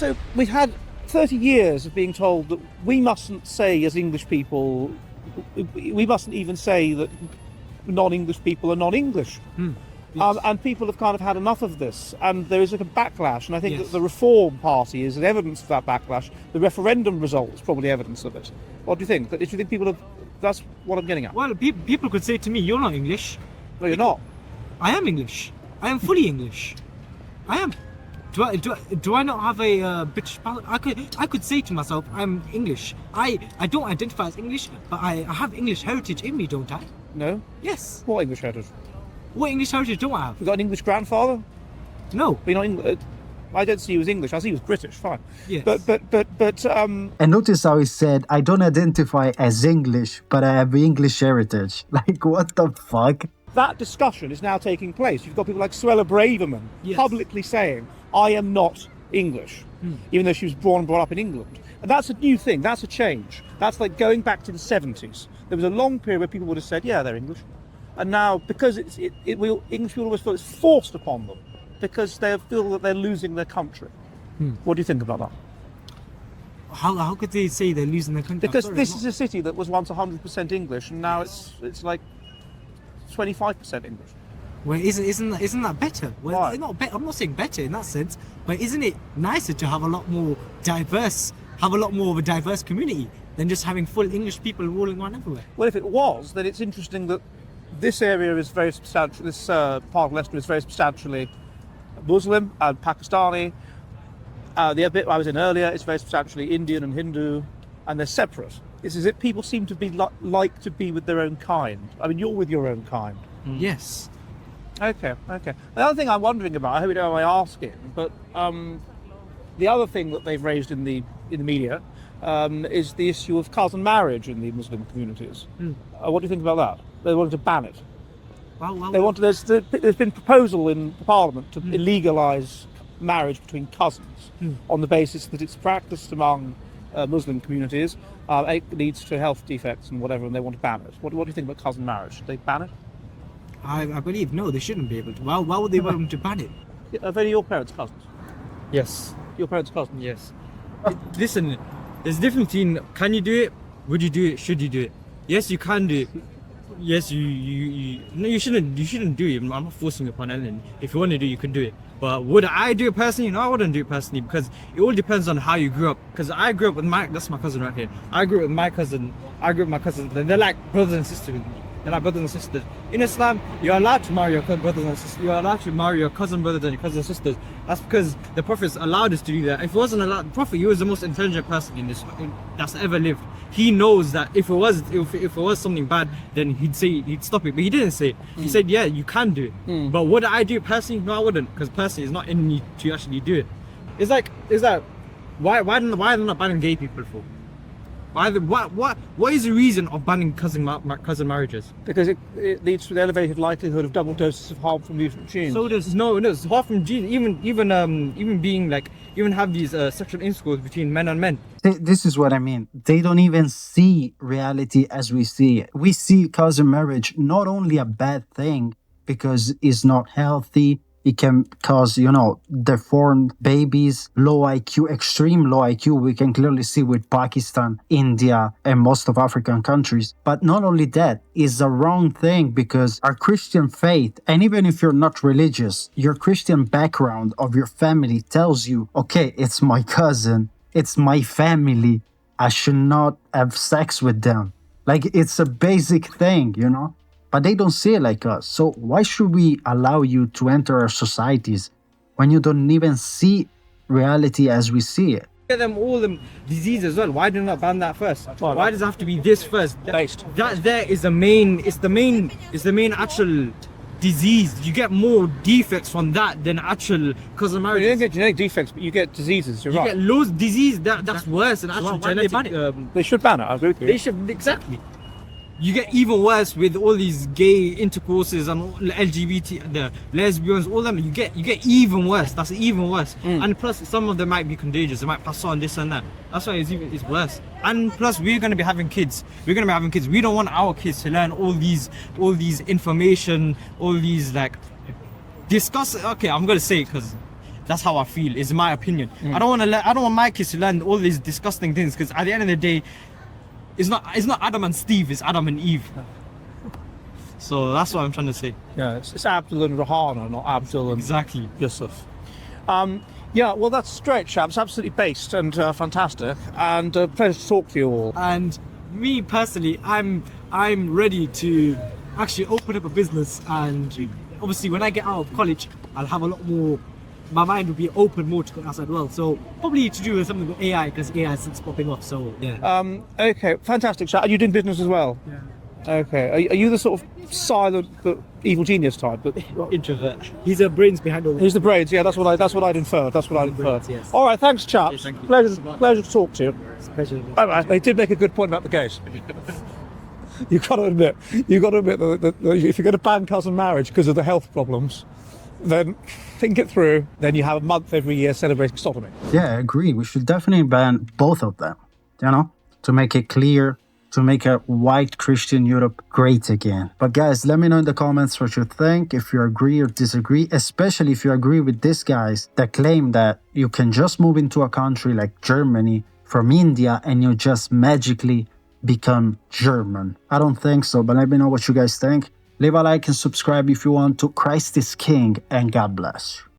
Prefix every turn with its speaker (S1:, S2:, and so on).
S1: So we've had 30 years of being told that we mustn't say as English people, we mustn't even say that non-English people are non-English.
S2: Yes.
S1: And people have kind of had enough of this, and there is a backlash, and I think
S2: Yes.
S1: that the Reform Party is evidence of that backlash. The referendum result is probably evidence of it. What do you think? Do you think people have... That's what I'm getting at.
S2: Well, people could say to me, "You're not English."
S1: No, you're not.
S2: I am English. I am fully English. I am. Do I not have a British passport? I could say to myself, I'm English. I don't identify as English, but I have English heritage in me, don't I?
S1: No?
S2: Yes.
S1: What English heritage?
S2: What English heritage don't I have?
S1: You've got an English grandfather?
S2: No.
S1: But you're not English. I don't see you as English. I see you as British. Fine.
S2: Yes.
S1: But
S3: And notice how he said, I don't identify as English, but I have English heritage. Like, what the fuck?
S1: that discussion is now taking place. You've got people like Suella Braverman
S2: Yes.
S1: publicly saying, I am not English, even though she was born and brought up in England. And that's a new thing. That's a change. That's like going back to the 70s. There was a long period where people would have said, yeah, they're English. And now, because English people always feel it's forced upon them because they feel that they're losing their country. What do you think about that?
S2: How could they say they're losing their country?
S1: Because this is a city that was once 100% English, and now it's like 25% English.
S2: Well, isn't that better? Well,
S1: Why?
S2: I'm not saying better in that sense, but isn't it nicer to have a lot more of a diverse community than just having full English people rolling around everywhere?
S1: Well, if it was, then it's interesting that this area is very substantial. This part of Leicester is very substantially Muslim and Pakistani. The bit I was in earlier is very substantially Indian and Hindu, and they're separate. It's as if people seem to be like to be with their own kind. I mean, you're with your own kind.
S2: Yes.
S1: Okay. The other thing I'm wondering about, I hope you don't mind my asking, but the other thing that they've raised in the media is the issue of cousin marriage in the Muslim communities. What do you think about that? They wanted to ban it.
S2: Well,
S1: There's been proposal in Parliament to legalise marriage between cousins on the basis that it's practiced among Muslim communities. It leads to health defects and whatever, and they want to ban it. What do you think about cousin marriage? Should they ban it?
S2: I believe no, they shouldn't be able to. Why would they want them to ban it?
S1: Are they your parents' cousins?
S4: Yes.
S1: Your parents' cousins?
S4: Yes. Listen, there's a difference between can you do it, would you do it, should you do it? Yes, you can do it. Yes, no, you shouldn't do it. I'm not forcing you upon anything. If you want to do it, you can do it. But would I do it personally? No, I wouldn't do it personally because it all depends on how you grew up. Because I grew up with that's my cousin right here. I grew up with my cousin. They're like brothers and sisters. They're like brothers and sisters. In Islam, you're allowed to marry your brothers and sisters. You're allowed to marry your cousin brothers and your cousin sisters. That's because the Prophet allowed us to do that. If it wasn't allowed, the Prophet, he was the most intelligent person that's ever lived. He knows that if it was something bad, then he'd stop it. But he didn't say it. He said, yeah, you can do it. But would I do it personally? No, I wouldn't, because personally, it's not in me to actually do it. It's like why are they not banning gay people for? What is the reason of banning cousin marriages?
S1: Because it leads to the elevated likelihood of double doses of harmful mutant genes.
S4: So there's it's half from genes. Even being like have these sexual intercourse between men and men.
S3: This is what I mean. They don't even see reality as we see it. We see cousin marriage not only a bad thing because it's not healthy. It can cause, deformed babies, low IQ, extreme low IQ. We can clearly see with Pakistan, India, and most of African countries. But not only that, it's a wrong thing because our Christian faith, and even if you're not religious, your Christian background of your family tells you, okay, it's my cousin, it's my family. I should not have sex with them. Like, it's a basic thing, But they don't see it like us. So why should we allow you to enter our societies when you don't even see reality as we see it?
S4: Get them all the disease as well. Why do not ban that first? Why does it have to be this first? That there is the main. It's the main actual disease. You get more defects from that than actual cousin marriage.
S1: You don't get genetic defects, but you get diseases. You're right.
S4: You get loads of disease. That's worse than actual genetic.
S2: Why they ban it?
S1: They should ban it. I agree with you.
S4: They should, exactly. You get even worse with all these gay intercourses and all the LGBT, the lesbians, all them. You get even worse. That's even worse. And plus, some of them might be contagious. They might pass on this and that. That's why it's worse. And plus, we're gonna be having kids. We don't want our kids to learn all these information, all these like discuss. Okay, I'm gonna say it because That's how I feel. Is my opinion. I don't want my kids to learn all these disgusting things, because at the end of the day, it's not Adam and Steve. It's Adam and Eve. So that's what I'm trying to say.
S1: Yeah, it's Abdul and Rahana, not Abdul and
S4: Exactly.
S1: Yusuf. Yeah, well, that's straight, chaps. Absolutely based and fantastic. And pleasure to talk to you all.
S2: And me personally, I'm ready to actually open up a business, and obviously when I get out of college, I'll have a lot more. My mind will be open more to outside the world. So probably to do with something with AI, because AI is since popping off. So yeah.
S1: Okay, fantastic, chat. Are you doing business as well?
S2: Yeah.
S1: Okay. Are you the sort of silent but evil genius type? But
S2: Introvert. He's the brains behind all this.
S1: he's the brains. Yeah, that's what I'd inferred. That's what I'd inferred.
S2: brains, yes.
S1: All right, thanks, chaps.
S4: thank you.
S1: Pleasure to talk to you.
S2: It's a pleasure.
S1: Bye bye. They did make a good point about the gays. You've got to admit that if you're going to ban cousin marriage because of the health problems, then think it through. Then you have a month every year celebrating sodomy.
S3: Yeah, I agree. We should definitely ban both of them, you know, to make it clear, to make a white Christian Europe great again. But guys, let me know in the comments what you think, if you agree or disagree, especially if you agree with these guys that claim that you can just move into a country like Germany from India and you just magically become German. I don't think so, but let me know what you guys think. Leave a like and subscribe if you want to. Christ is King, and God bless.